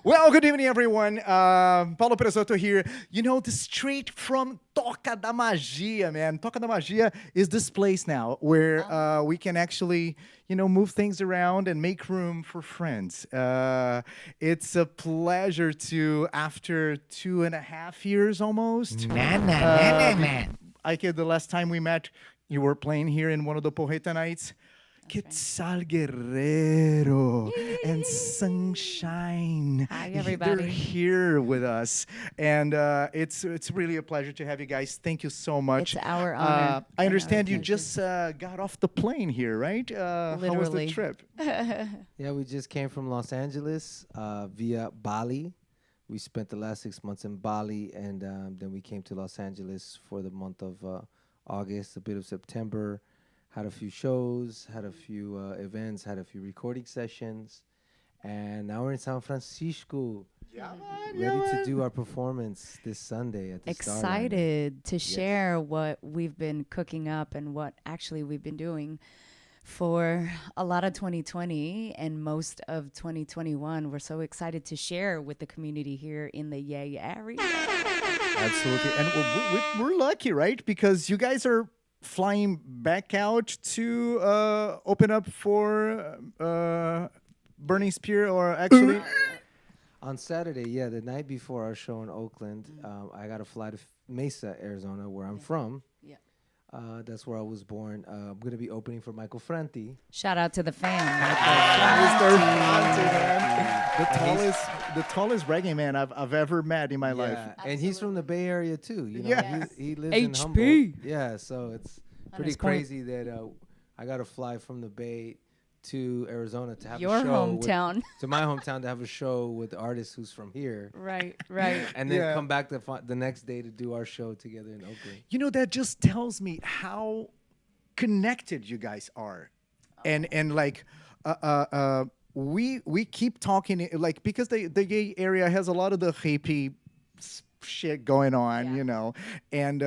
Well, good evening, everyone. Paulo Presoto here. You know, the straight from Toca da Magia, man. Toca da Magia is this place now where we can actually, move things around and make room for friends. It's a pleasure to, after 2.5 years almost. The last time we met, you were playing here in one of the Porreta nights. Quetzal, Guerrero, and Sunshine. Hi, They're everybody. here with us, and it's really a pleasure to have you guys. Thank you so much. It's our honor. I understand you pleasure. just got off the plane here, right? How was the Literally. trip? Yeah, we just came from Los Angeles via Bali. We spent the last 6 months in Bali, and then we came to Los Angeles for the month of August, a bit of September. Had a few shows, had a few events, had a few recording sessions, and now we're in San Francisco, ready to do our performance this Sunday at the Starline. Excited to share what we've been cooking up and what actually we've been doing for a lot of 2020 and most of 2021. We're so excited to share with the community here in the Yay area. Absolutely, and we're lucky, right? Because you guys are flying back out to open up for Burning Spear, or actually On Saturday, yeah, the night before our show in Oakland, I got to fly to Mesa, Arizona, where I'm from. Yeah. That's where I was born. I'm going to be opening for Michael Franti. Shout out to the fam. Mr. Fonte, man. The tallest reggae man I've ever met in my life. And he's from the Bay Area too. Yes. He lives in HB. Humboldt. Yeah, so it's pretty his corner. crazy that I got to fly from the Bay to Arizona to have Your a show hometown. to my hometown to have a show with the artist who's from here, Right. and then come back the next day to do our show together in Oakland. That just tells me how connected you guys are, and like we keep talking, like, because the gay area has a lot of the hippie shit going on, and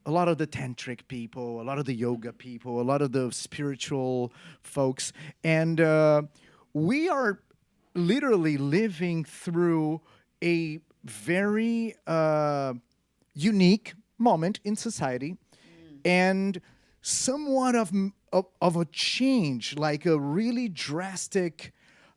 a lot of the tantric people, a lot of the yoga people, a lot of the spiritual folks, and we are literally living through a very unique moment in society, and somewhat of a change, like a really drastic.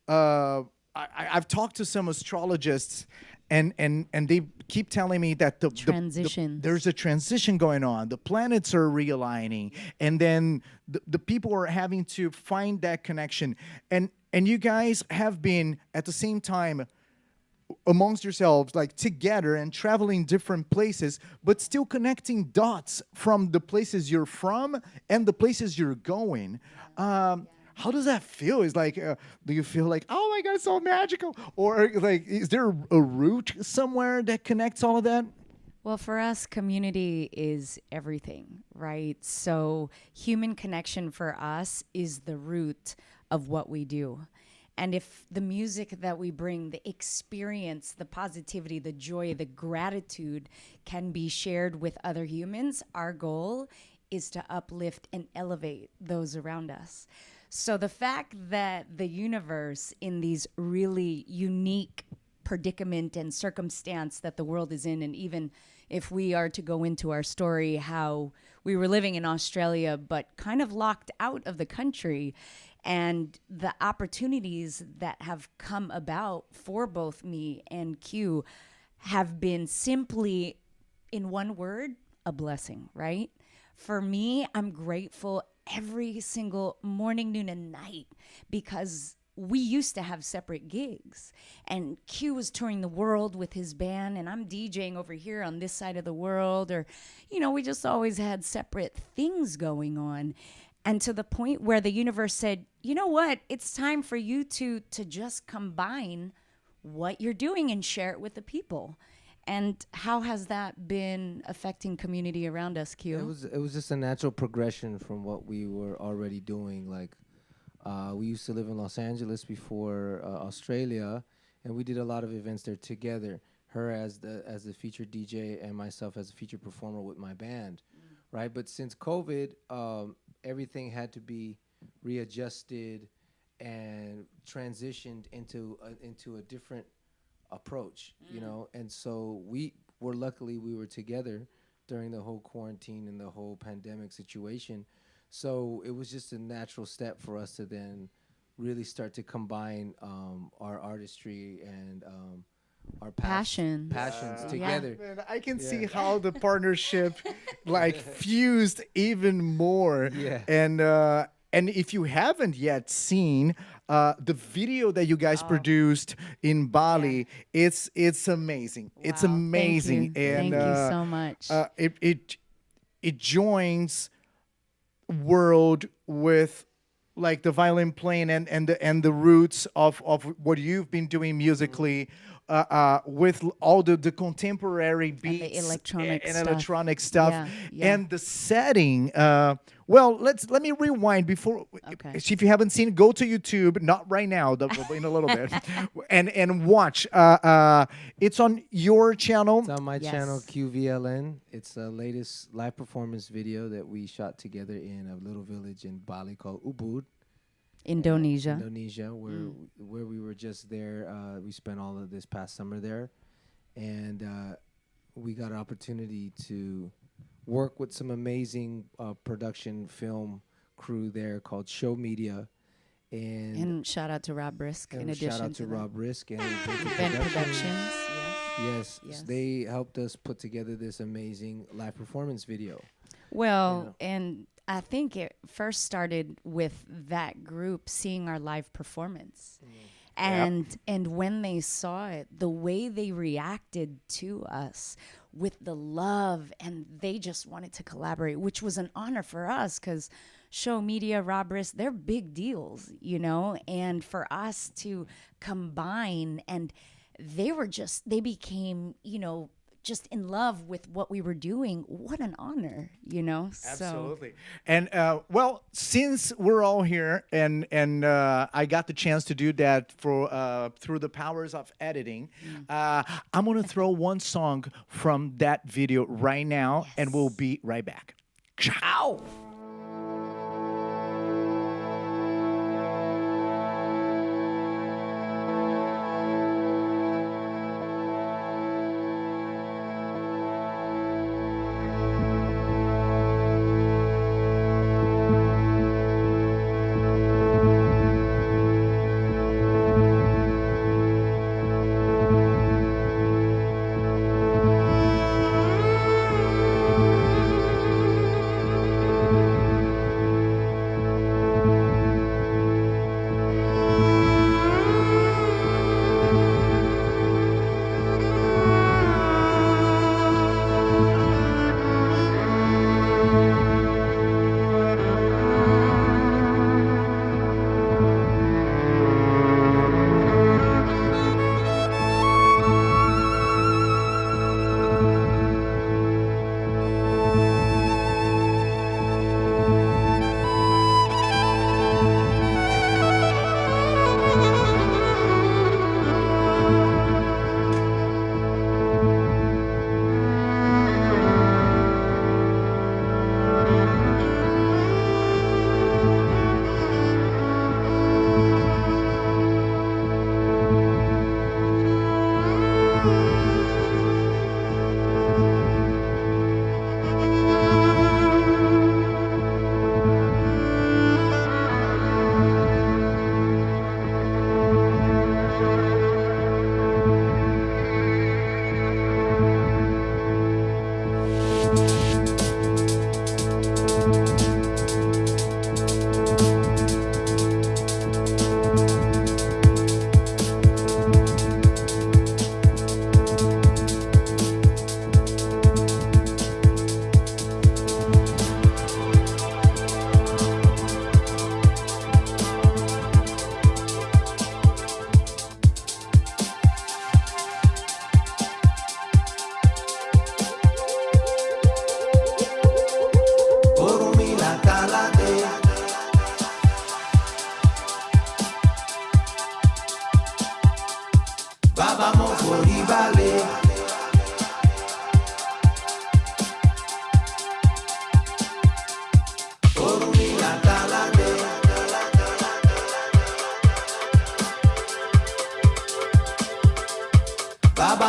I've talked to some astrologists, and they keep telling me that there's a transition going on. The planets are realigning, and then the people are having to find that connection. And you guys have been at the same time amongst yourselves, like together and traveling different places, but still connecting dots from the places you're from and the places you're going. How does that feel? Is like, do you feel like, oh my God, it's so magical? Or like, is there a route somewhere that connects all of that? Well, for us, community is everything, right? So human connection for us is the root of what we do. And if the music that we bring, the experience, the positivity, the joy, the gratitude can be shared with other humans, our goal is to uplift and elevate those around us. So the fact that the universe, in these really unique predicament and circumstance that the world is in, and even if we are to go into our story, how we were living in Australia but kind of locked out of the country, and the opportunities that have come about for both me and Q have been simply, in one word, a blessing, right? For me, I'm grateful every single morning, noon, and night, because we used to have separate gigs, and Q was touring the world with his band, and I'm DJing over here on this side of the world, or, we just always had separate things going on. And to the point where the universe said, you know what, it's time for you to just combine what you're doing and share it with the people. And how has that been affecting community around us, Q? It was just a natural progression from what we were already doing. Like, we used to live in Los Angeles before Australia, and we did a lot of events there together. Her as the featured DJ and myself as a featured performer with my band, right? But since COVID, everything had to be readjusted and transitioned into a different approach, you know. And so we were together during the whole quarantine and the whole pandemic situation. So it was just a natural step for us to then really start to combine our artistry and our passions Yeah. together. Man, I can see Yeah. how the partnership like fused even more. Yeah. And if you haven't yet seen the video that you guys Oh, produced in Bali, it's amazing. It's wow. Thank amazing, you. and Thank you so much. it joins world with like the violin playing and the roots of what you've been doing musically with all the contemporary And the beats electronic and stuff. electronic stuff Yeah, yeah. and the setting. Well, let me rewind before. Okay. If you haven't seen, go to YouTube. Not right now, in a little bit, and watch. It's on your channel. It's on my Yes. channel QVLN. It's the latest live performance video that we shot together in a little village in Bali called Ubud, Indonesia. Indonesia, where we were just there. We spent all of this past summer there, and we got an opportunity to work with some amazing production film crew there called Show Media, And shout out to Rob Brisk in and addition shout out to that. Rob Risk and Event Productions. Yes, Yes. they helped us put together this amazing live performance video. Well, and I think it first started with that group seeing our live performance. And when they saw it, the way they reacted to us with the love, and they just wanted to collaborate, which was an honor for us because Show Media, Robris, they're big deals, you know, and for us to combine, and they became, you know, just in love with what we were doing. What an honor, you know. Absolutely. And well, since we're all here and I got the chance to do that for through the powers of editing, I'm gonna throw one song from that video right now, and we'll be right back. Ow!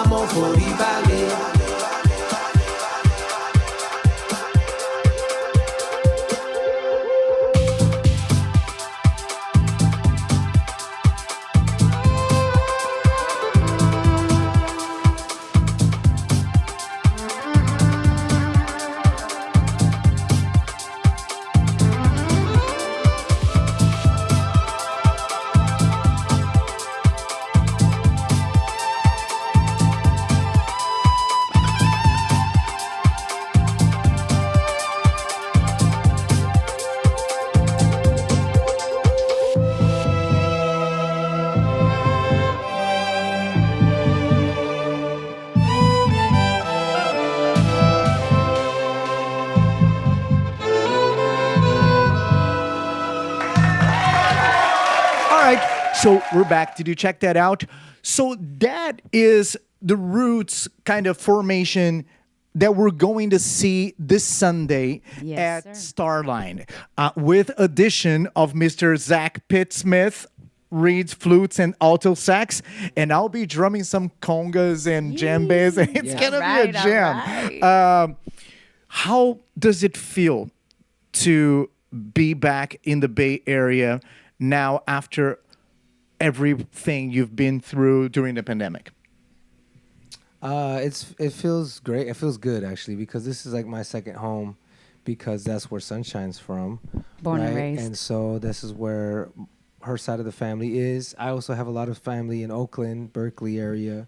vamos for the valley. All right, so we're back. Did you check that out? So that is the Roots kind of formation that we're going to see this Sunday Yes, at sir. Starline, with addition of Mr. Zach Pittsmith, reeds, flutes, and alto sax, and I'll be drumming some congas and djembes, and it's gonna be a jam. How does it feel to be back in the Bay Area now after everything you've been through during the pandemic? It feels great. It feels good actually because this is like my second home, because that's where Sunshine's from. Born and right? raised. And so this is where her side of the family is. I also have a lot of family in Oakland, Berkeley area,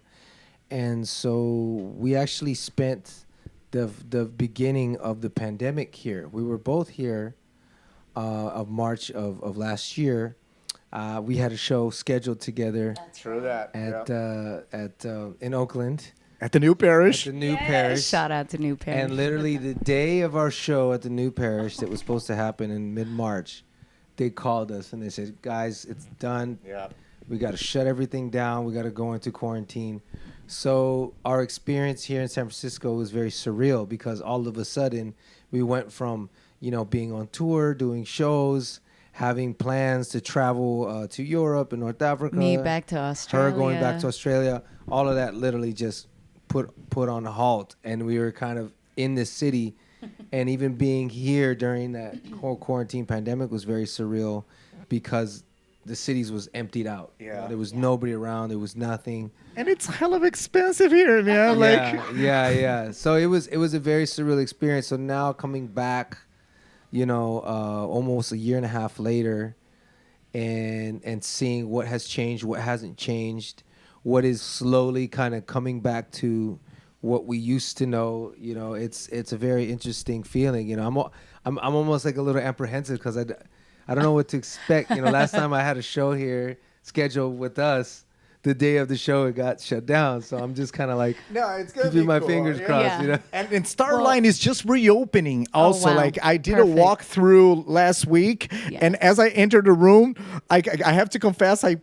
and so we actually spent the beginning of the pandemic here. We were both here of March of last year. We had a show scheduled together True that. at in Oakland At the new at parish. the new parish. Shout out to New Parish. And literally the day of our show at the new parish that was supposed to happen in mid-March, they called us and they said, "Guys, it's done. Yeah. We got to shut everything down. We got to go into quarantine." So our experience here in San Francisco was very surreal because all of a sudden we went from, being on tour, doing shows, having plans to travel to Europe and North Africa. Me back to Australia. Her going back to Australia. All of that literally just put on halt, and we were kind of in this city, and even being here during that whole quarantine pandemic was very surreal because the cities was emptied out. Yeah. There was nobody around. There was nothing. And it's hell of expensive here, man. Yeah. So it was a very surreal experience. So now coming back, almost a year and a half later, and seeing what has changed, what hasn't changed, what is slowly kind of coming back to what we used to know. It's a very interesting feeling. I'm almost like a little apprehensive because I don't know what to expect. Last time I had a show here scheduled with us, the day of the show it got shut down. So I'm just kind of like No, it's gonna keeping be my cool. fingers Yeah. crossed. Yeah. And Starline is just reopening also. wow. Like I did Perfect. a walkthrough last week, and as I entered the room, I have to confess, I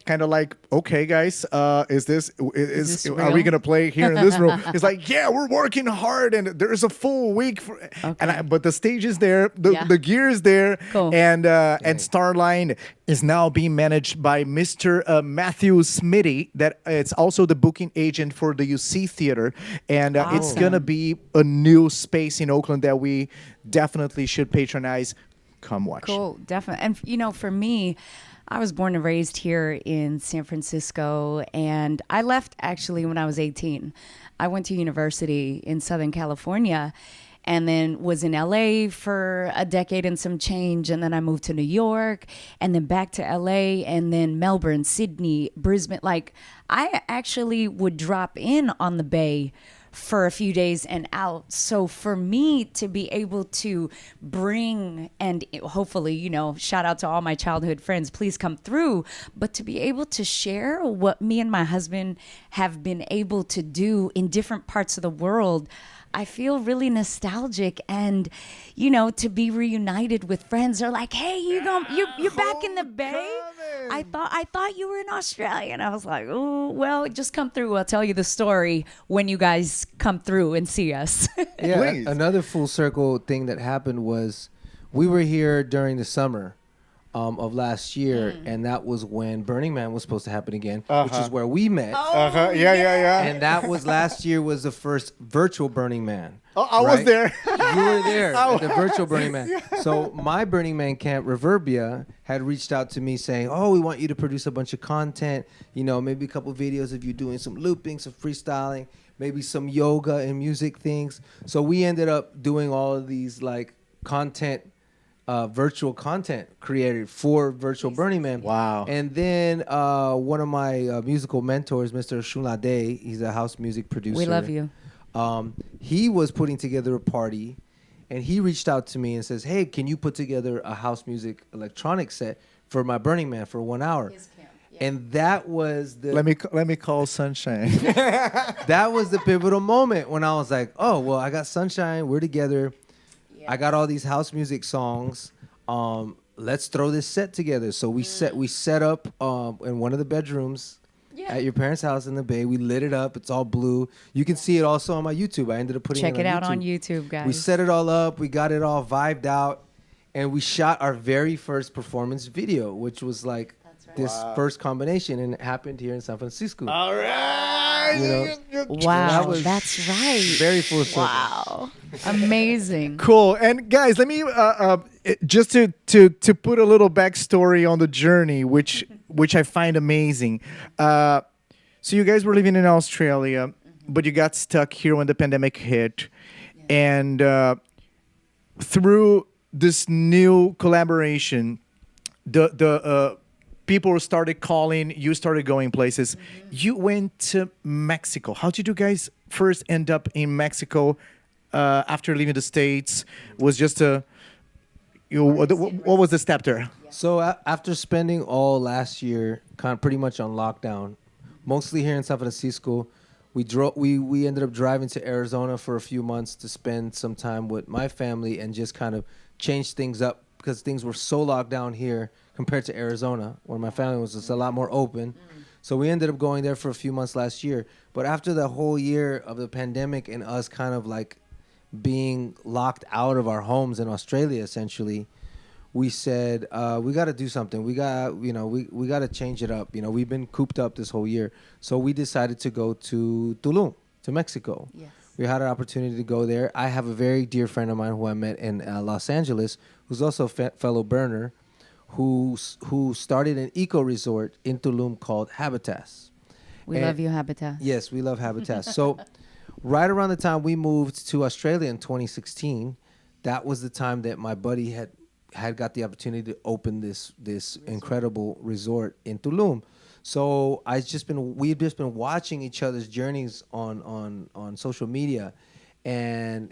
kind of like, okay, guys, is this are we real? gonna play here in this room? It's like, yeah, we're working hard, and there's a full week. But the stage is there, the gear is there, Cool. and Starline is now being managed by Mr. Matthew Smitty. That it's also the booking agent for the UC Theater, and it's Awesome. gonna be a new space in Oakland that we definitely should patronize. Come watch. Cool, definitely. And for me, I was born and raised here in San Francisco, and I left actually when I was 18. I went to university in Southern California, and then was in LA for a decade and some change, and then I moved to New York, and then back to LA, and then Melbourne, Sydney, Brisbane. Like, I actually would drop in on the Bay for a few days and out. So for me to be able to bring, and hopefully, shout out to all my childhood friends, please come through, but to be able to share what me and my husband have been able to do in different parts of the world, I feel really nostalgic. And to be reunited with friends, they're like, "Hey, you're back in the Bay? I thought you were in Australia." And I was like, "Oh, well, just come through. I'll tell you the story when you guys come through and see us." Yeah, Please. another full circle thing that happened was we were here during the summer of last year, and that was when Burning Man was supposed to happen again, which is where we met. Yeah, yeah, yeah. And that was last year was the first virtual Burning Man. Oh, I was right? there. You were there at the virtual Burning Man. So my Burning Man camp, Reverbia, had reached out to me saying, "Oh, we want you to produce a bunch of content. You know, maybe a couple videos of you doing some looping, some freestyling, maybe some yoga and music things." So we ended up doing all of these like content. Virtual content created for virtual Burning Man. Wow. And then one of my musical mentors, Mr. Shunade, he's a house music producer. We love you. He was putting together a party, and he reached out to me and says, "Hey, can you put together a house music electronic set for my Burning Man for 1 hour?" And that was the Let me call Sunshine. that was the pivotal moment when I was like, "Oh, well, I got Sunshine. We're together. I got all these house music songs. Let's throw this set together." So we set up in one of the bedrooms at your parents' house in the Bay. We lit it up. It's all blue. You can see it also on my YouTube. I ended up putting Check it it out YouTube. on YouTube, guys. We set it all up. We got it all vibed out, and we shot our very first performance video, which was like this first combination, and it happened here in San Francisco. All right. You know, Wow, that was that's right. very full circle. Wow, amazing. Cool. And guys, let me just to put a little backstory on the journey, which I find amazing. So you guys were living in Australia, but you got stuck here when the pandemic hit, and through this new collaboration, the people started calling, you started going places. You went to Mexico. How did you guys first end up in Mexico after leaving the States? Was just what was the step there? So after spending all last year kind of pretty much on lockdown, mostly here in San Francisco, we ended up driving to Arizona for a few months to spend some time with my family and just kind of change things up because things were so locked down here compared to Arizona, where my family was just a lot more open. So we ended up going there for a few months last year. But after the whole year of the pandemic and us kind of like being locked out of our homes in Australia, essentially, we said, we got to do something. We got to change it up. You know, we've been cooped up this whole year. So we decided to go to Tulum, to Mexico. Yes. We had an opportunity to go there. I have a very dear friend of mine who I met in Los Angeles, who's also a fellow burner, who started an eco resort in Tulum called Habitas. We love you, Habitat. Yes, we love Habitas. So right around the time we moved to Australia in 2016, that was the time that my buddy had got the opportunity to open this incredible resort in Tulum. So we've just been watching each other's journeys on social media. And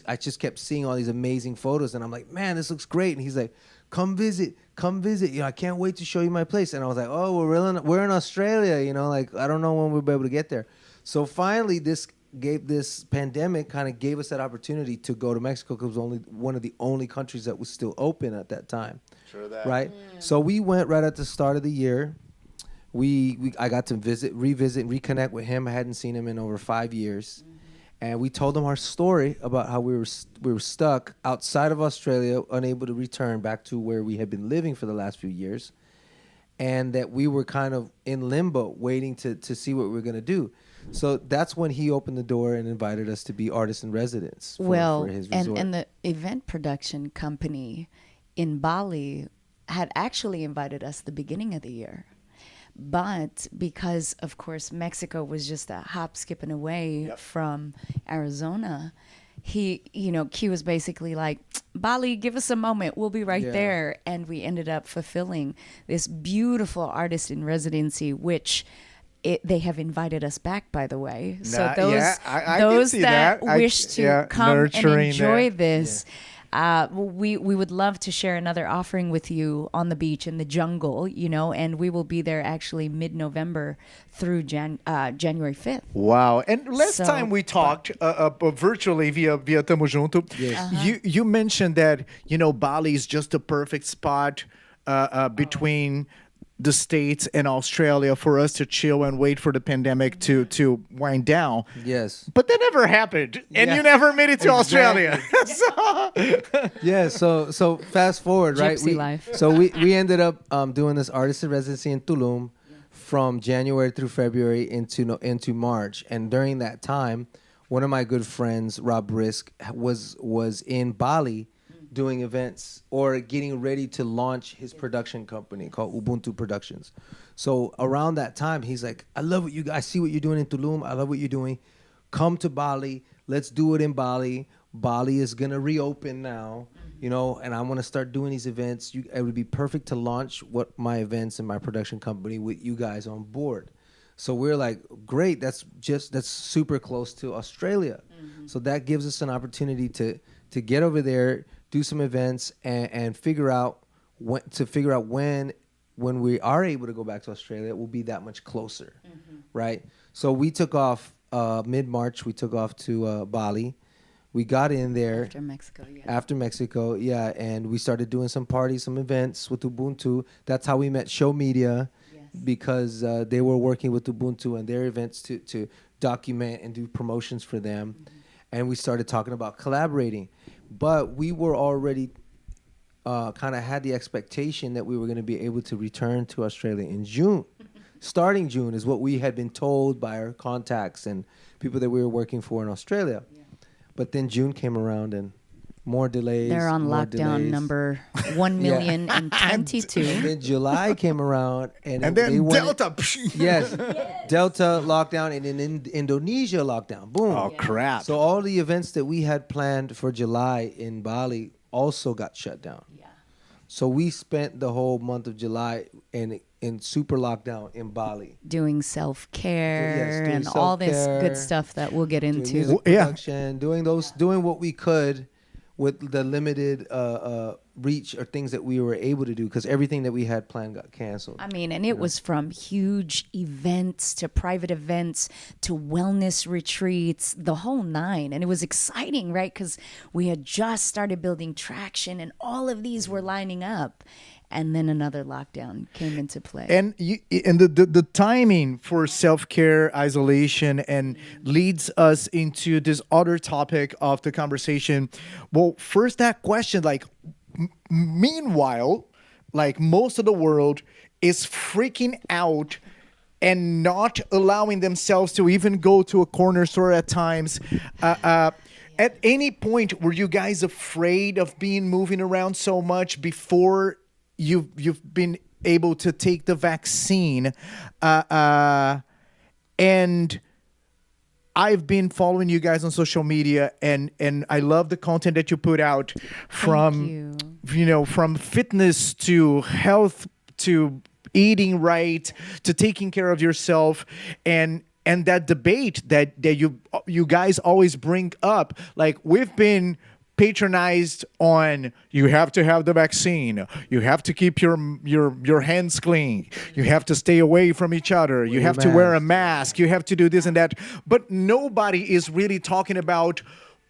I just kept seeing all these amazing photos, and I'm like, man, this looks great. And he's like, come visit. You know, I can't wait to show you my place. And I was like, oh, we're in Australia. You know, like I don't know when we'll be able to get there. So finally, this pandemic kind of gave us that opportunity to go to Mexico because it was only one of the only countries that was still open at that time. Sure that. Right. So we went right at the start of the year. I got to revisit, and reconnect with him. I hadn't seen him in over 5 years. And we told him our story about how we were stuck outside of Australia, unable to return back to where we had been living for the last few years, and that we were kind of in limbo, waiting to see what we were going to do. So that's when he opened the door and invited us to be artists in residence for his resort. And the event production company in Bali had actually invited us the beginning of the year. But because, of course, Mexico was just a hop, skipping away from Arizona, Q was basically like, Bali, give us a moment. We'll be right there. And we ended up fulfilling this beautiful artist in residency, which they have invited us back, by the way. So those that wish to come and enjoy this, we would love to share another offering with you on the beach in the jungle, and we will be there actually mid-November through January 5th. Wow. And last time we talked virtually via Tamo Junto, you mentioned that, Bali is just a perfect spot between the States and Australia for us to chill and wait for the pandemic to wind down. Yes. But that never happened, and Yeah. you never made it to Australia. So, Yeah, so fast forward, right? Gypsy life. So we ended up doing this artist in residency in Tulum from January through February into March, and during that time, one of my good friends, Rob Brisk, was in Bali doing events or getting ready to launch his production company called Ubuntu Productions. So around that time, he's like, I love what you guys, I see what you're doing in Tulum. I love what you're doing. Come to Bali. Let's do it in Bali. Bali is going to reopen now, and I want to start doing these events. It would be perfect to launch my events and my production company with you guys on board. So we're like, great, that's super close to Australia. So that gives us an opportunity to get over there, do some events, and figure out when we are able to go back to Australia, it will be that much closer, right? So we took off mid-March. We took off to Bali. We got in there After Mexico, yeah. and we started doing some parties, some events with Ubuntu. That's how we met Show Media, because they were working with Ubuntu and their events to document and do promotions for them. And we started talking about collaborating. But we were already kind of had the expectation that we were going to be able to return to Australia in June. Starting June is what we had been told by our contacts and people that we were working for in Australia. But then June came around and more delays. They're on more lockdown delays. number 1,022. And then July came around and and they then went- Delta. Yes. Delta lockdown and then Indonesia lockdown. Boom. Oh, crap. So all the events that we had planned for July in Bali also got shut down. Yeah. So we spent the whole month of July in super lockdown in Bali. Doing self-care doing and all this self-care, good stuff that we'll get Doing into. music Yeah. production, doing what we could with the limited reach or things that we were able to do, because everything that we had planned got canceled. I mean, and it was from huge events to private events to wellness retreats, the whole nine. And it was exciting, right? Because we had just started building traction and all of these were lining up. And then another lockdown came into play. And the timing for self-care, isolation, and leads us into this other topic of the conversation. Well, first that question, like, meanwhile, like most of the world is freaking out and not allowing themselves to even go to a corner store at times. At any point, were you guys afraid of moving around so much before you've been able to take the vaccine? And I've been following you guys on social media, and I love the content that you put out, from from fitness to health to eating right to taking care of yourself, and that debate that you guys always bring up. Like, we've been patronized on, you have to have the vaccine, you have to keep your hands clean, you have to stay away from each other, you have to wear a mask, you have to do this and that. But nobody is really talking about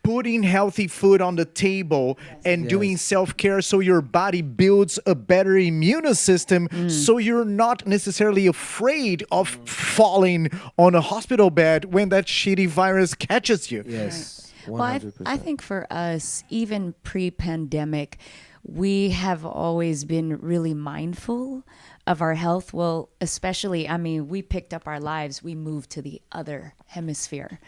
putting healthy food on the table and doing self-care so your body builds a better immune system, so you're not necessarily afraid of falling on a hospital bed when that shitty virus catches you. Yes. Well, I think for us, even pre-pandemic, we have always been really mindful of our health. Well, especially, I mean, we picked up our lives, we moved to the other hemisphere.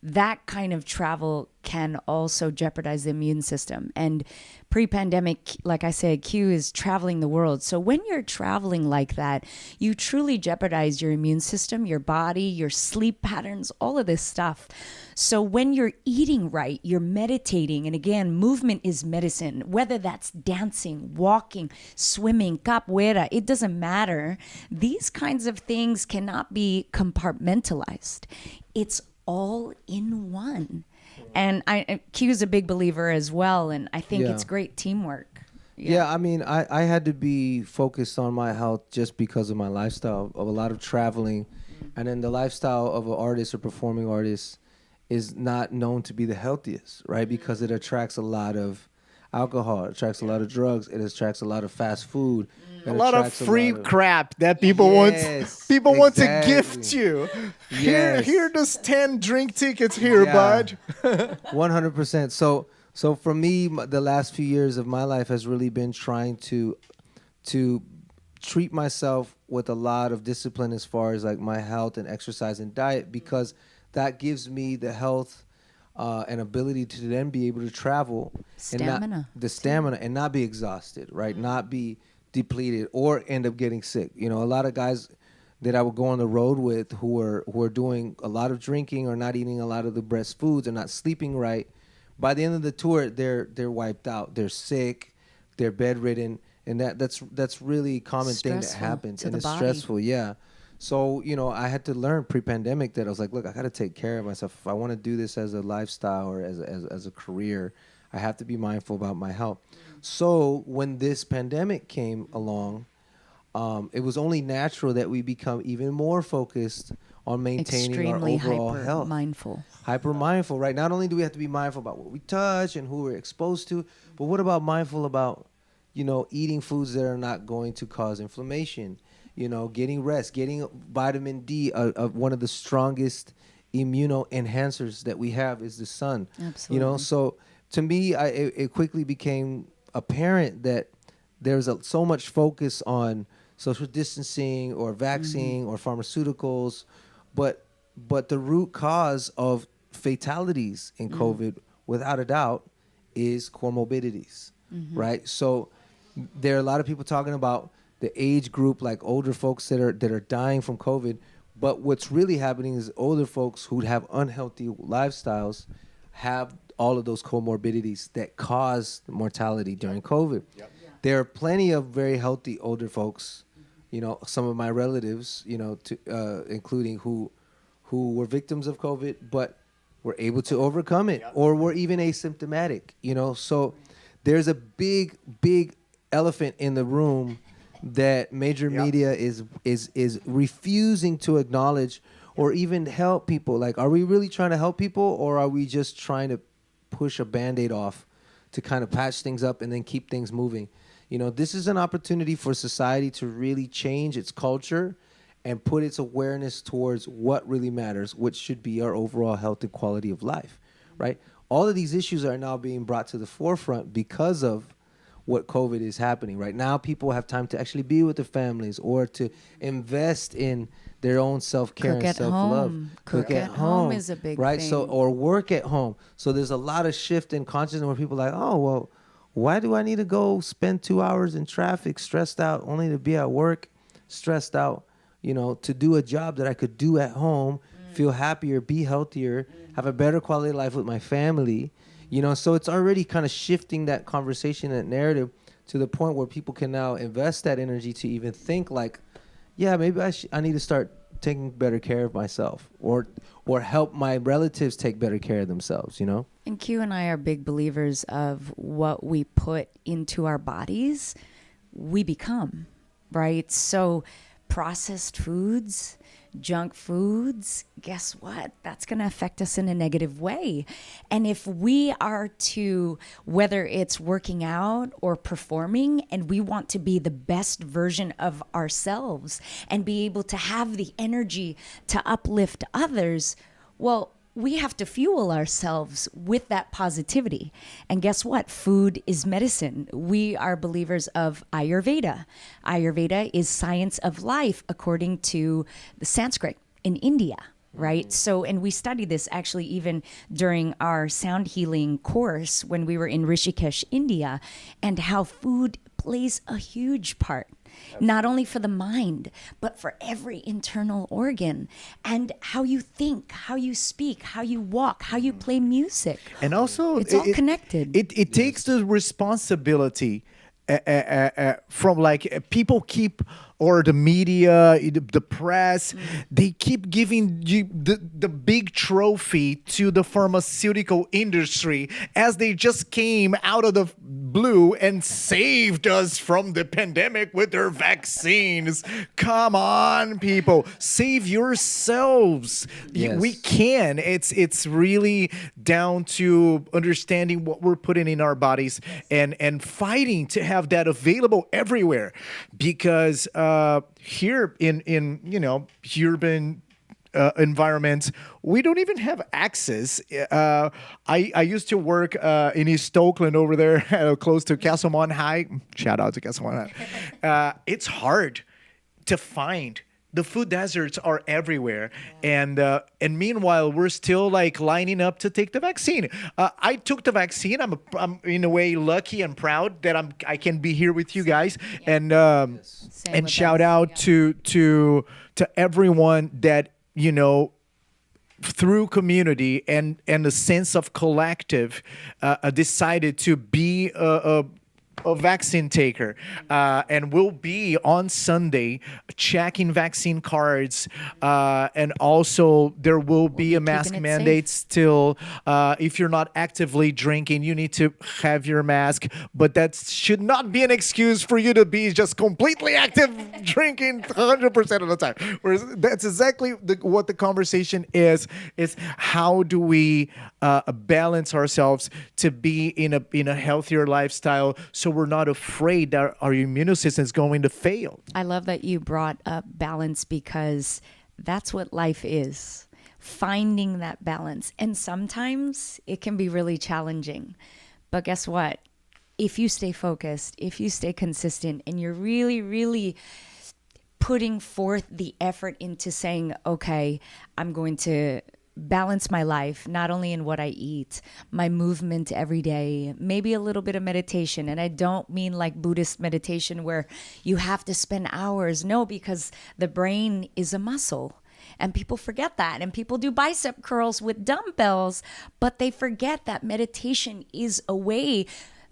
That kind of travel can also jeopardize the immune system. And pre-pandemic, like I said, Q is traveling the world. So when you're traveling like that, you truly jeopardize your immune system, your body, your sleep patterns, all of this stuff. So when you're eating right, you're meditating. And again, movement is medicine, whether that's dancing, walking, swimming, capoeira, it doesn't matter. These kinds of things cannot be compartmentalized. It's all in one. And Q is a big believer as well. And I think it's great teamwork. Yeah, I mean, I had to be focused on my health just because of my lifestyle of a lot of traveling. And then the lifestyle of an artist or performing artist is not known to be the healthiest, right? Because it attracts a lot of, alcohol. It attracts a lot of drugs. It attracts a lot of fast food. It A lot of attracts a free lot of- crap that people want. Yes, People want to exactly. gift you. Yes. Here, this 10 drink tickets here, Yeah. bud. 100%. So for me, the last few years of my life has really been trying to treat myself with a lot of discipline as far as like my health and exercise and diet, because that gives me the health and ability to then be able to travel and not Stamina, the stamina and not be exhausted, right? Not be depleted or end up getting sick. You know, a lot of guys that I would go on the road with who are doing a lot of drinking or not eating a lot of the best foods or not sleeping right, by the end of the tour they're wiped out. They're sick, they're bedridden, and that's really a common thing that Stressful happens, to and the it's body. stressful. Yeah. So, you know, I had to learn pre-pandemic that I was like, look, I got to take care of myself. If I want to do this as a lifestyle or as a career, I have to be mindful about my health. So when this pandemic came along, it was only natural that we become even more focused on maintaining our Extremely overall hyper health. mindful. Hyper mindful, right? Not only do we have to be mindful about what we touch and who we're exposed to, but what about mindful about, you know, eating foods that are not going to cause inflammation, you know, getting rest, getting vitamin D. One of the strongest immuno enhancers that we have is the sun. You know, Absolutely. so to me, it quickly became apparent that there's so much focus on social distancing or vaccine or pharmaceuticals, but the root cause of fatalities in COVID, without a doubt, is comorbidities, right? So there are a lot of people talking about the age group, like older folks that are dying from COVID. But what's really happening is older folks who have unhealthy lifestyles have all of those comorbidities that cause mortality during COVID. There are plenty of very healthy older folks, you know, some of my relatives, you know, including who were victims of COVID, but were able to overcome it or were even asymptomatic, you know. So there's a big elephant in the room that major media is refusing to acknowledge or even help people. Like, are we really trying to help people, or are we just trying to push a Band-Aid off to kind of patch things up and then keep things moving? You know, this is an opportunity for society to really change its culture and put its awareness towards what really matters, which should be our overall health and quality of life, right? All of these issues are now being brought to the forefront because of what COVID is happening. Right now, people have time to actually be with their families or to invest in their own self-care Cook and at self-love. home. Cook at home is a big right? So, thing. or work at home. So there's a lot of shift in consciousness where people are like, oh, well, why do I need to go spend 2 hours in traffic, stressed out, only to be at work, stressed out, you know, to do a job that I could do at home, feel happier, be healthier, have a better quality of life with my family, you know? So it's already kind of shifting that conversation, that narrative, to the point where people can now invest that energy to even think like, yeah, maybe I need to start taking better care of myself, or help my relatives take better care of themselves, you know? And Q and I are big believers of what we put into our bodies, we become, right? So processed foods, junk foods, guess what? That's going to affect us in a negative way. And if we are to, whether it's working out or performing, and we want to be the best version of ourselves and be able to have the energy to uplift others, well, we have to fuel ourselves with that positivity. And guess what? Food is medicine. We are believers of Ayurveda. Ayurveda is science of life according to the Sanskrit in India, right? So, and we studied this actually even during our sound healing course when we were in Rishikesh, India, and how food plays a huge part. Not only for the mind, but for every internal organ, and how you think, how you speak, how you walk, how you play music. And also, It's all connected. It takes the responsibility from like people keep or the media, the press, they keep giving you the big trophy to the pharmaceutical industry as they just came out of the blue and saved us from the pandemic with their vaccines. Come on, people, save yourselves. We Yes. can. It's really down to understanding what we're putting in our bodies and fighting to have that available everywhere, because here in urban environments, we don't even have access. I used to work in East Oakland over there, close to Castlemont High. Shout out to Castlemont High. It's hard to find. The food deserts are everywhere, and meanwhile we're still like lining up to take the vaccine. I took the vaccine. I'm in a way lucky and proud that I can be here with you guys, Same and with shout us, out yeah. to everyone that through community and a sense of collective decided to be a vaccine taker, and will be on Sunday checking vaccine cards, and also there will be a be mask keeping it mandate safe. still. If you're not actively drinking, you need to have your mask, but that should not be an excuse for you to be just completely active drinking 100% of the time. Whereas that's exactly what the conversation is how do we balance ourselves to be in a healthier lifestyle, so we're not afraid that our immune system is going to fail. I love that you brought up balance because that's what life is. Finding that balance. And sometimes it can be really challenging. But guess what? If you stay focused, if you stay consistent, and you're really, really putting forth the effort into saying, okay, I'm going to balance my life, not only in what I eat, my movement every day, maybe a little bit of meditation. And I don't mean like Buddhist meditation where you have to spend hours. No, because the brain is a muscle. And people forget that. And people do bicep curls with dumbbells, but they forget that meditation is a way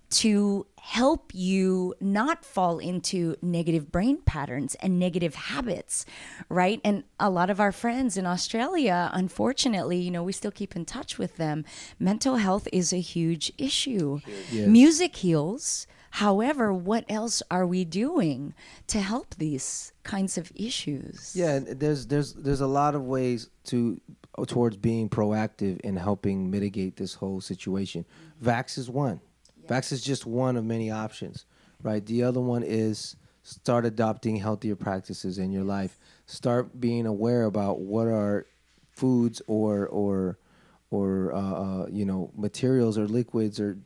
to help you not fall into negative brain patterns and negative habits, right? And a lot of our friends in Australia, unfortunately, we still keep in touch with them. Mental health is a huge issue. Yes. Music heals. However, what else are we doing to help these kinds of issues? Yeah, and there's a lot of ways towards being proactive in helping mitigate this whole situation. Vax is one. Vax is just one of many options, right? The other one is start adopting healthier practices in your life. Start being aware about what are foods or materials or liquids or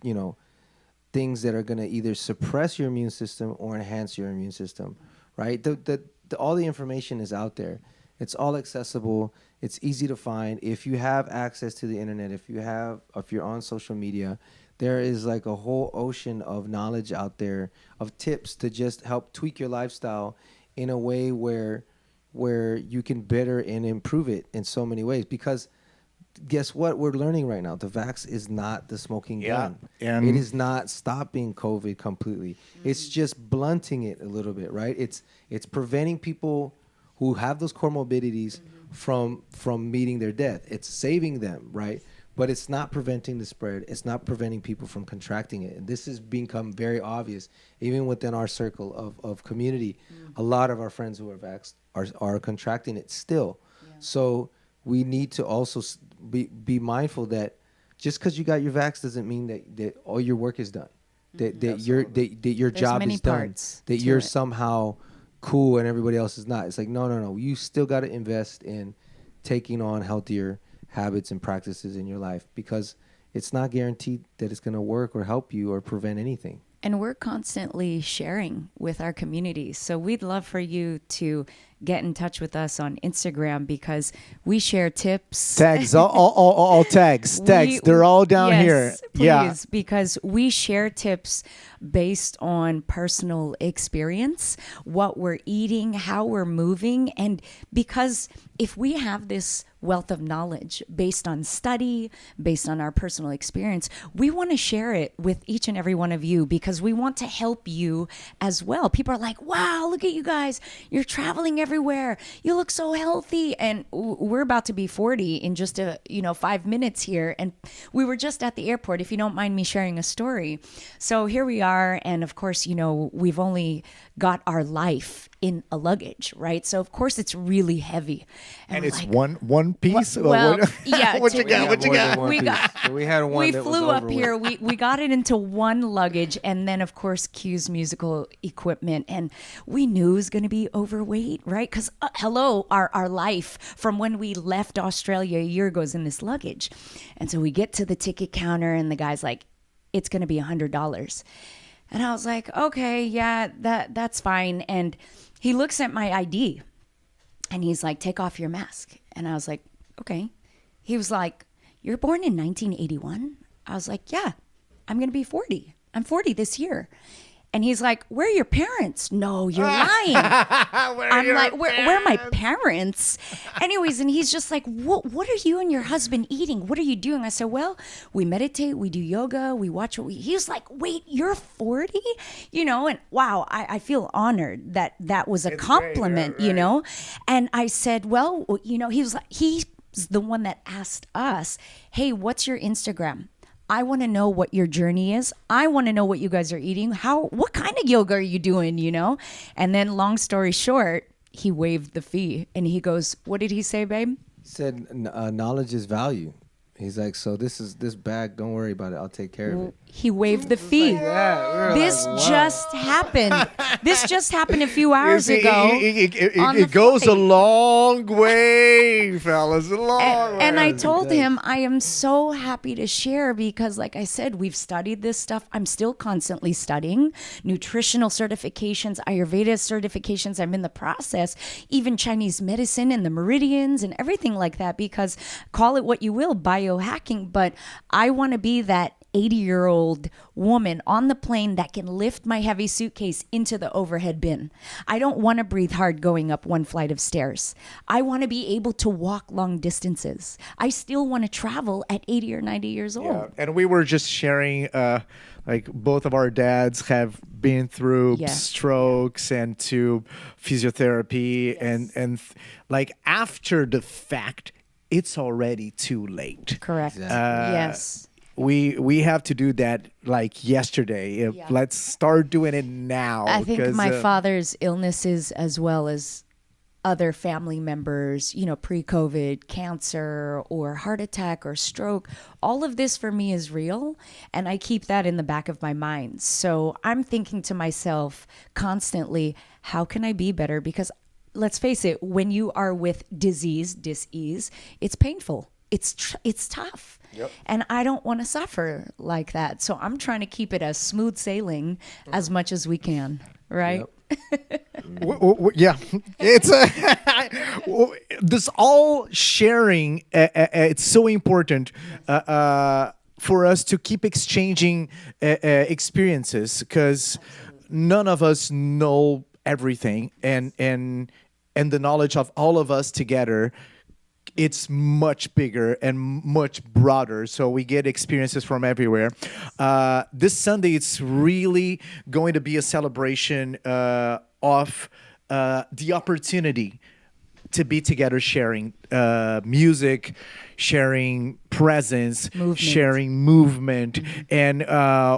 things that are going to either suppress your immune system or enhance your immune system, right? All the information is out there. It's all accessible. It's easy to find. If you have access to the internet, if you're on social media, there is like a whole ocean of knowledge out there of tips to just help tweak your lifestyle in a way where you can better and improve it in so many ways. Because guess what we're learning right now? The vax is not the smoking gun. And It is not stopping COVID completely. It's just blunting it a little bit, right? It's preventing people who have those comorbidities from meeting their death. It's saving them, right? But it's not preventing the spread. It's not preventing people from contracting it. And this has become very obvious, even within our circle of community. A lot of our friends who are vaxxed are contracting it still. Yeah. So we need to also be mindful that just because you got your vax doesn't mean that all your work is done. That your There's job many is done. parts That to you're it. somehow cool and everybody else is not. It's like no. You still got to invest in taking on healthier habits and practices in your life, because it's not guaranteed that it's going to work or help you or prevent anything. And we're constantly sharing with our community. So we'd love for you to get in touch with us on Instagram because we share tips. Tags, all tags, they're all down here. Yes, Yeah. please, because we share tips based on personal experience, what we're eating, how we're moving, and because if we have this wealth of knowledge based on study, based on our personal experience, we want to share it with each and every one of you because we want to help you as well. People are like, wow, look at you guys. You're traveling everywhere. You look so healthy. And we're about to be 40 in just 5 minutes here. And we were just at the airport, if you don't mind me sharing a story. So here we are. And of course, we've only got our life in a luggage, right? So of course it's really heavy. And we're it's like, one piece. well, yeah. What you got? What you got? We had one. We that flew was up over here. with. We got it into one luggage, and then of course Q's musical equipment, and we knew it was going to be overweight, right? Because hello, our life from when we left Australia a year ago is in this luggage, and so we get to the ticket counter, and the guy's like, "It's going to be $100," and I was like, "Okay, yeah, that's fine." And he looks at my ID, and he's like, "Take off your mask," and I was like, "Okay." He was like, "You're born in 1981?" I was like, "Yeah, I'm going to be 40. I'm 40 this year." And he's like, "Where are your parents?" "No, you're lying." I'm like, where are my parents? Anyways, and he's just like, what are you and your husband eating? What are you doing? I said, "Well, we meditate, we do yoga, we watch what we." He was like, "Wait, you're 40?" And wow, I feel honored that was a compliment, And I said, "Well, he was like, he's the one that asked us, 'Hey, what's your Instagram? I want to know what your journey is. I want to know what you guys are eating. What kind of yoga are you doing, And then long story short, he waived the fee and he goes, "What did he say, babe?" Said knowledge is value. He's like, so this bag. Don't worry about it. I'll take care of it. He waived the fee. This just happened. This just happened a few hours ago. It goes a long way, fellas. A long way. And I told him, I am so happy to share because, like I said, we've studied this stuff. I'm still constantly studying nutritional certifications, Ayurveda certifications. I'm in the process, even Chinese medicine and the meridians and everything like that, because call it what you will, biohacking. But I want to be that 80-year-old woman on the plane that can lift my heavy suitcase into the overhead bin. I don't want to breathe hard going up one flight of stairs. I want to be able to walk long distances. I still want to travel at 80 or 90 years old. Yeah, and we were just sharing, like both of our dads have been through strokes and to physiotherapy, and like after the fact, it's already too late. Correct. Exactly. Yes. We have to do that like yesterday. Let's start doing it now. I think my father's illnesses, as well as other family members, pre-COVID, cancer or heart attack or stroke, all of this for me is real. And I keep that in the back of my mind. So I'm thinking to myself constantly, how can I be better? Because let's face it, when you are with dis-ease, it's painful. It's tough. Yep. And I don't want to suffer like that. So I'm trying to keep it as smooth sailing as much as we can. Right? Yep. Yeah, it's this all sharing. It's so important for us to keep exchanging experiences, because none of us know everything, and the knowledge of all of us together, it's much bigger and much broader. So we get experiences from everywhere. This Sunday, it's really going to be a celebration of the opportunity to be together, sharing music, sharing presence, sharing movement. And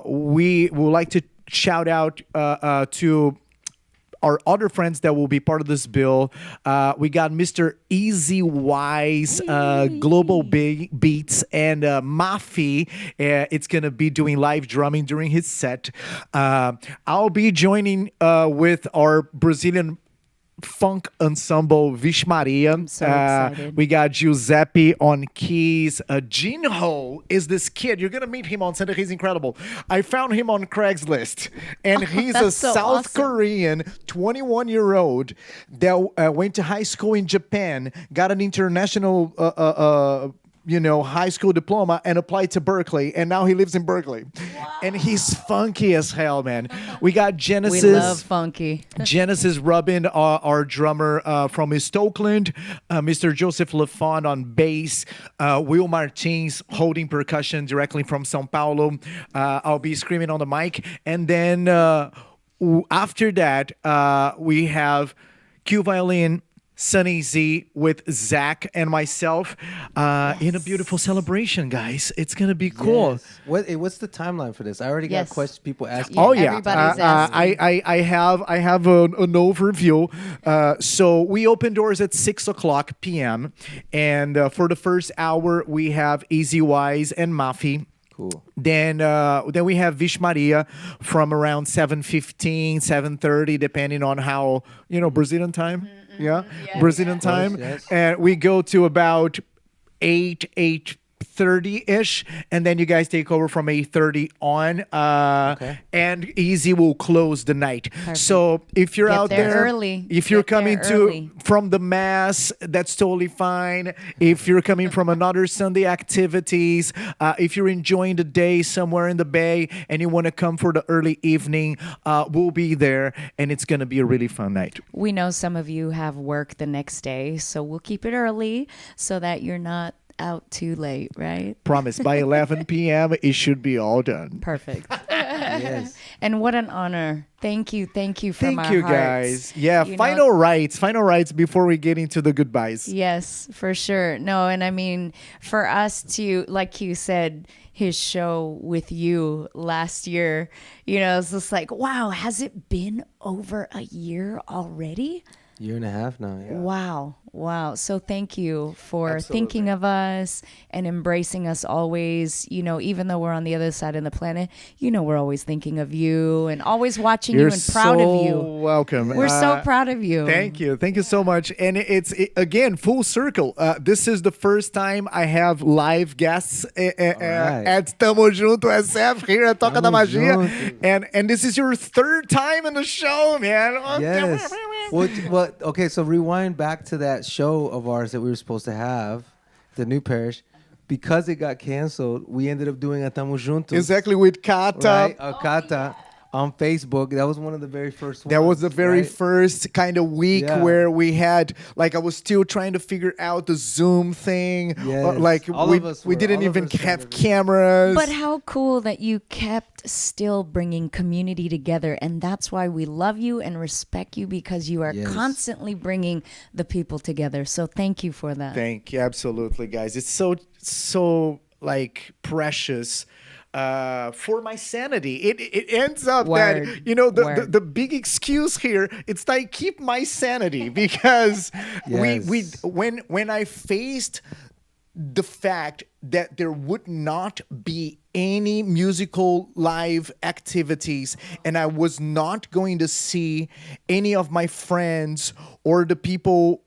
we would like to shout out to our other friends that will be part of this bill. We got Mr. Easy Wise, Global Beats, and Mafi. It's going to be doing live drumming during his set. I'll be joining with our Brazilian funk ensemble Vish Maria. I'm so excited. We got Giuseppe on keys. Jinho is this kid. You're gonna meet him on Sunday. He's incredible. I found him on Craigslist, and he's a That's so South awesome. Korean 21-year-old that went to high school in Japan, got an international high school diploma and applied to Berkeley, and now he lives in Berkeley. And he's funky as hell, man. We got Genesis. We love funky. Genesis Rubin, our drummer from East Oakland, Mr. Joseph Lafond on bass, Will Martins holding percussion directly from São Paulo. I'll be screaming on the mic. And then after that, we have QVLN Sunny Z with Zach and myself in a beautiful celebration, guys. It's going to be cool. Yes. What's the timeline for this? I already got Yes. questions. People asking. Yeah, Oh yeah, everybody's asking. I have an overview. So we open doors at 6:00 p.m. and for the first hour we have Easy Wise and Mafi. Cool. Then we have Vish Maria from around 7:15, 7:30, depending on how Brazilian time. Yeah, Brazilian time, yes. and we go to about 8:30 ish, and then you guys take over from 8:30 on. Okay. And Easy will close the night. So if you're Get out there there, early. if you're Get there coming early. from the mass, that's totally fine. If you're coming from another Sunday activities, if you're enjoying the day somewhere in the Bay and you want to come for the early evening, we'll be there, and it's gonna be a really fun night. We know some of you have work the next day, so we'll keep it early so that you're not out too late, right? Promise, by 11 p.m. it should be all done. Perfect. Yes. And what an honor. Thank you from Thank our you, hearts. guys. Yeah, You know- final rights before we get into the goodbyes. Yes, for sure. No, and I mean, for us to, like you said, his show with you last year, it's just like, wow, has it been over a year already? Year and a half now. Yeah. Wow. So thank you for Absolutely. thinking of us and embracing us always. Even though we're on the other side of the planet, we're always thinking of you and always watching You're you and proud of you. welcome. We're so proud of you. Thank you so much. And again, full circle. This is the first time I have live guests at Tamo Junto SF here at Toca da Tamo Magia, junto. and this is your third time in the show, man. Yes. Well, okay, so rewind back to that show of ours that we were supposed to have, the New Parish. Because it got canceled, we ended up doing a Tamo Juntos. Exactly, with Kata. Right? Kata on Facebook. That was one of the very first ones. That was the very right? first kind of week Yeah. where we had, I was still trying to figure out the Zoom thing. Yes. All of us we were. didn't All of even us tried have everything. cameras. But how cool that you kept still bringing community together. And that's why we love you and respect you, because you are Yes. constantly bringing the people together. So thank you for that. Thank you, absolutely, guys. It's so precious for my sanity. It ends up Word. that the big excuse here. It's like keep my sanity because Yes. we when I faced the fact that there would not be any musical live activities and I was not going to see any of my friends or the people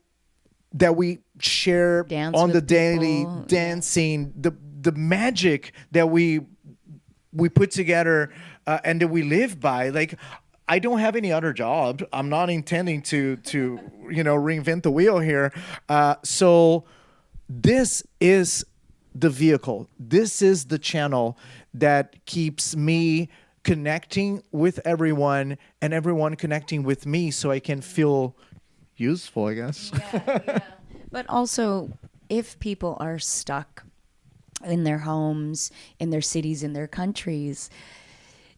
that we share Dance on the with daily people. dancing, the magic that we put together and that we live by. Like, I don't have any other job. I'm not intending to reinvent the wheel here. So this is the vehicle. This is the channel that keeps me connecting with everyone and everyone connecting with me so I can feel useful, I guess. But also, if people are stuck in their homes, in their cities, in their countries,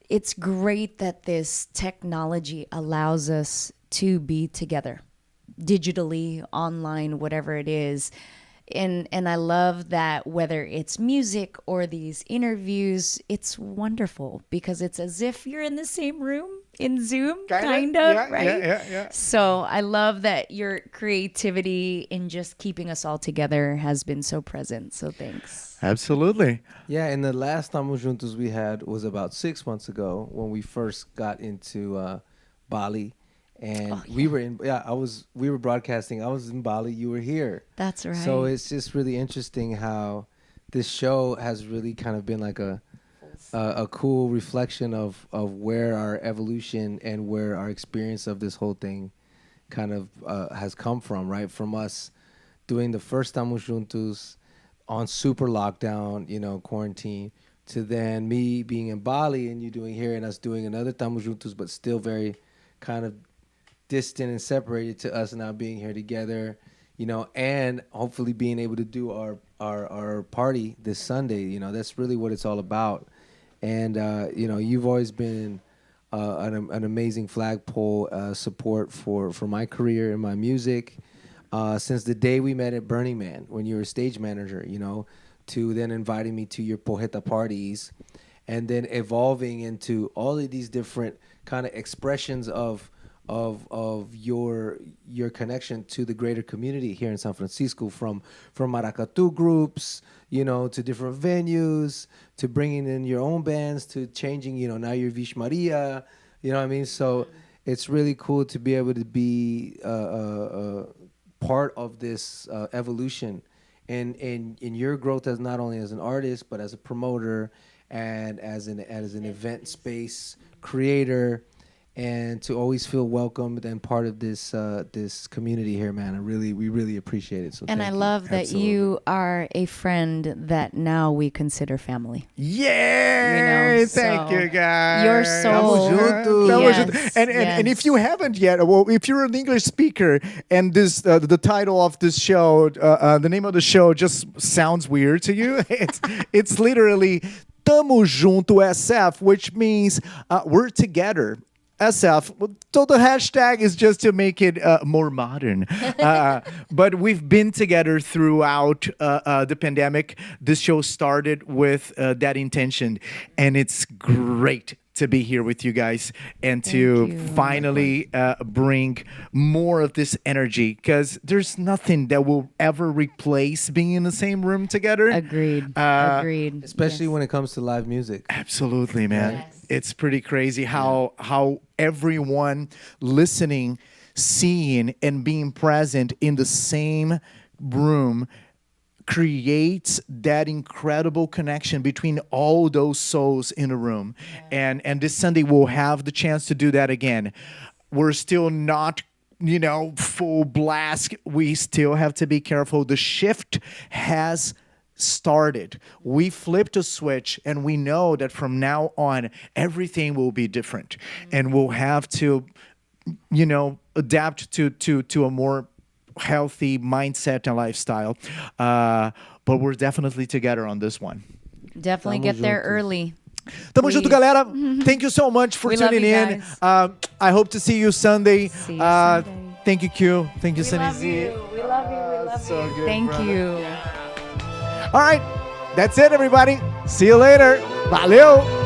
it's great that this technology allows us to be together digitally, online, whatever it is. And I love that whether it's music or these interviews, it's wonderful because it's as if you're in the same room in Zoom, kind of, Yeah, right? yeah. So I love that your creativity in just keeping us all together has been so present. So thanks. Absolutely. Yeah, and the last Tamo Juntos we had was about 6 months ago when we first got into Bali. And we were in, we were broadcasting. I was in Bali. You were here. That's right. So it's just really interesting how this show has really kind of been like a cool reflection of where our evolution and where our experience of this whole thing kind of has come from, right? From us doing the first Estamos Juntos on super lockdown, quarantine, to then me being in Bali and you doing here and us doing another Estamos Juntos, but still very kind of distant and separated to us now being here together, and hopefully being able to do our party this Sunday. That's really what it's all about. And you've always been an amazing flagpole support for my career and my music since the day we met at Burning Man when you were a stage manager, to then inviting me to your Pojeta parties, and then evolving into all of these different kind of expressions of your connection to the greater community here in San Francisco, from maracatu groups, to different venues, to bringing in your own bands, to changing, now you're Vish Maria, what I mean? So it's really cool to be able to be part of this evolution and in your growth as not only as an artist, but as a promoter and as an event space creator, and to always feel welcomed and part of this this community here, man. We really appreciate it. So and I thank you. love that Absolutely. you are a friend that now we consider family. Yeah, so thank you guys. your soul- Estamos juntos. Estamos Yes, juntos. And if yes. you haven't yet, well, if you're an English speaker and this the title of this show, the name of the show just sounds weird to you, it's literally Tamo Junto SF, which means we're together. SF. So the hashtag is just to make it more modern. But we've been together throughout the pandemic. This show started with that intention, and it's great to be here with you guys and to you. finally bring more of this energy, because there's nothing that will ever replace being in the same room together. Agreed. Agreed. Especially Yes. when it comes to live music. Absolutely, man. Yes. It's pretty crazy how everyone listening, seeing, and being present in the same room creates that incredible connection between all those souls in a room. And this Sunday we'll have the chance to do that again. We're still not full blast. We still have to be careful. The shift has started. We flipped a switch, and we know that from now on everything will be different, and we'll have to adapt to a more healthy mindset and lifestyle, but we're definitely together on this one. Definitely Tamo get there juntos. early. Tamo junto, Please. galera. Thank you so much for We love tuning you in. guys. I hope to see you Sunday. See you Sunday. Thank you, Q. Thank you, We Sunny love Z. you. We love you. We love so you. good, Thank brother. you. All right. That's it, everybody. See you later. Valeu.